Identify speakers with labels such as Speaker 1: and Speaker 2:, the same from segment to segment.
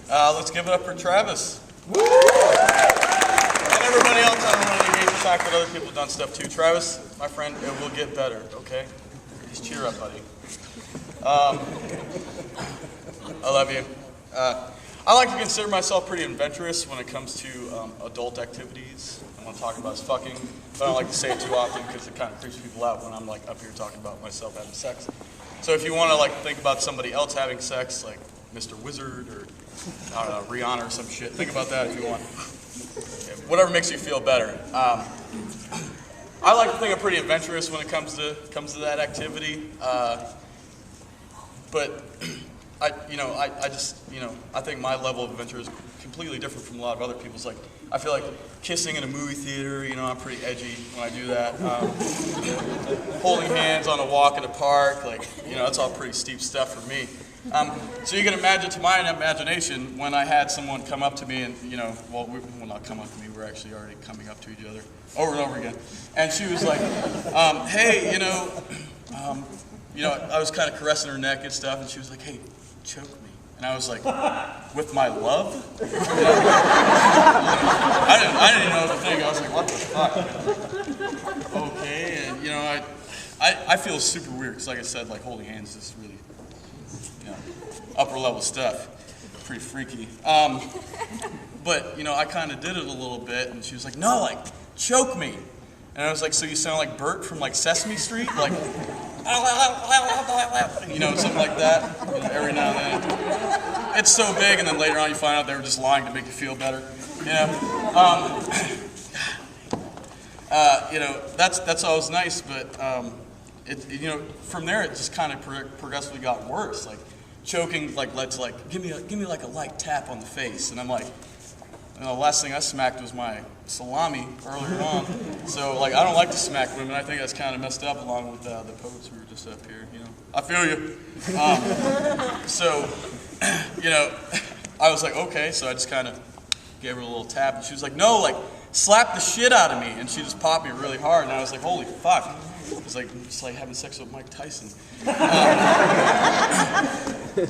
Speaker 1: Let's give it up for Travis. Woo! And everybody else, I don't want to negate the fact that other people have done stuff too. Travis, my friend, it will get better, okay? Just cheer up, buddy. I love you. I like to consider myself pretty adventurous when it comes to adult activities. I want to talk about is fucking, but I don't like to say it too often because it kind of creeps people out when I'm like up here talking about myself having sex. So if you want to like think about somebody else having sex, like Mr. Wizard or I don't know, Rihanna or some shit, think about that if you want. Yeah, whatever makes you feel better. I like to think I'm pretty adventurous when it comes to that activity, but I think my level of adventure is completely different from a lot of other people's. Like, I feel like kissing in a movie theater, I'm pretty edgy when I do that. Holding hands on a walk in a park, that's all pretty steep stuff for me. So you can imagine, to my imagination, when I had someone come up to me and, well, not come up to me, we're actually already coming up to each other over and over again. And she was like, hey, I was kind of caressing her neck and stuff, and she was like, hey, choke me. And I was like, with my love? I didn't even know the thing. I was like, what the fuck? Okay, and I feel super weird, because like I said, like holding hands is really, upper level stuff. Pretty freaky. But, I kind of did it a little bit, and she was like, no, like, choke me. And I was like, so you sound like Bert from like Sesame Street? Like, something like that, every now and then. It's so big, and then later on you find out they were just lying to make you feel better. That's always nice, but from there it just kind of progressively got worse. Like choking, led to give me like a light tap on the face, and I'm like, the last thing I smacked was my salami earlier on. So I don't like to smack women. I think that's kind of messed up, along with the poets who were just up here. I feel you. I was like, okay. So I just kind of gave her a little tap, and she was like, no, slap the shit out of me. And she just popped me really hard, and I was like, holy fuck. It was just like having sex with Mike Tyson.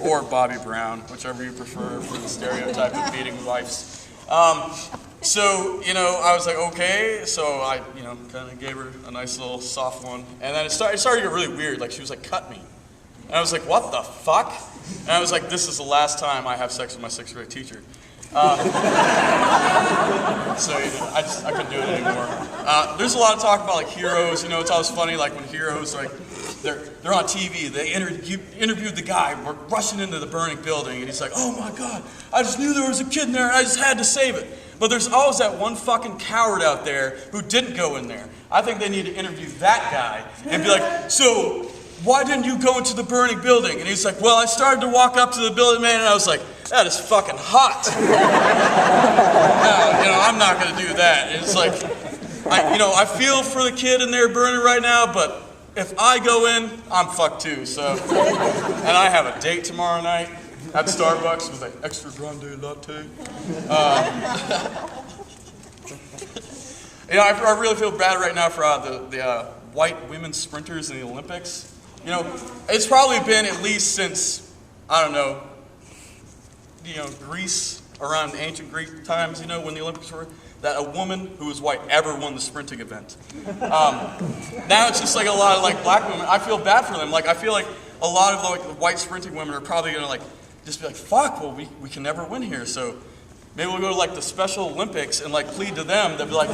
Speaker 1: Or Bobby Brown, whichever you prefer for the stereotype of beating wives. I was like, okay, so I, kind of gave her a nice little soft one, and then it started to get really weird, she was like, cut me. And I was like, what the fuck? And I was like, this is the last time I have sex with my 6th grade teacher. I couldn't do it anymore. There's a lot of talk about heroes, it's always funny, when heroes, they're on TV, they interviewed the guy rushing into the burning building, and he's like, oh my God, I just knew there was a kid in there, and I just had to save it. But there's always that one fucking coward out there who didn't go in there. I think they need to interview that guy and be like, so why didn't you go into the burning building? And he's like, well, I started to walk up to the building, man, and I was like, that is fucking hot. No, I'm not going to do that. It's like, I feel for the kid in there burning right now, but if I go in, I'm fucked too. So, and I have a date tomorrow night at Starbucks with an extra grande latte. I really feel bad right now for the white women sprinters in the Olympics. It's probably been at least since, I don't know, Greece, around ancient Greek times, when the Olympics were, that a woman who was white ever won the sprinting event. Now it's just a lot of black women. I feel bad for them. I feel like a lot of the white sprinting women are probably gonna just be like, fuck, well we can never win here. So maybe we'll go to the Special Olympics and plead to them. They'll be like,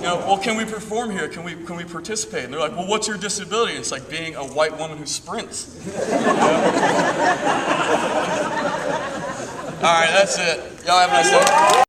Speaker 1: well, can we perform here? Can we participate? And they're like, well, what's your disability? And it's like being a white woman who sprints. All right, that's it. Y'all have a nice day.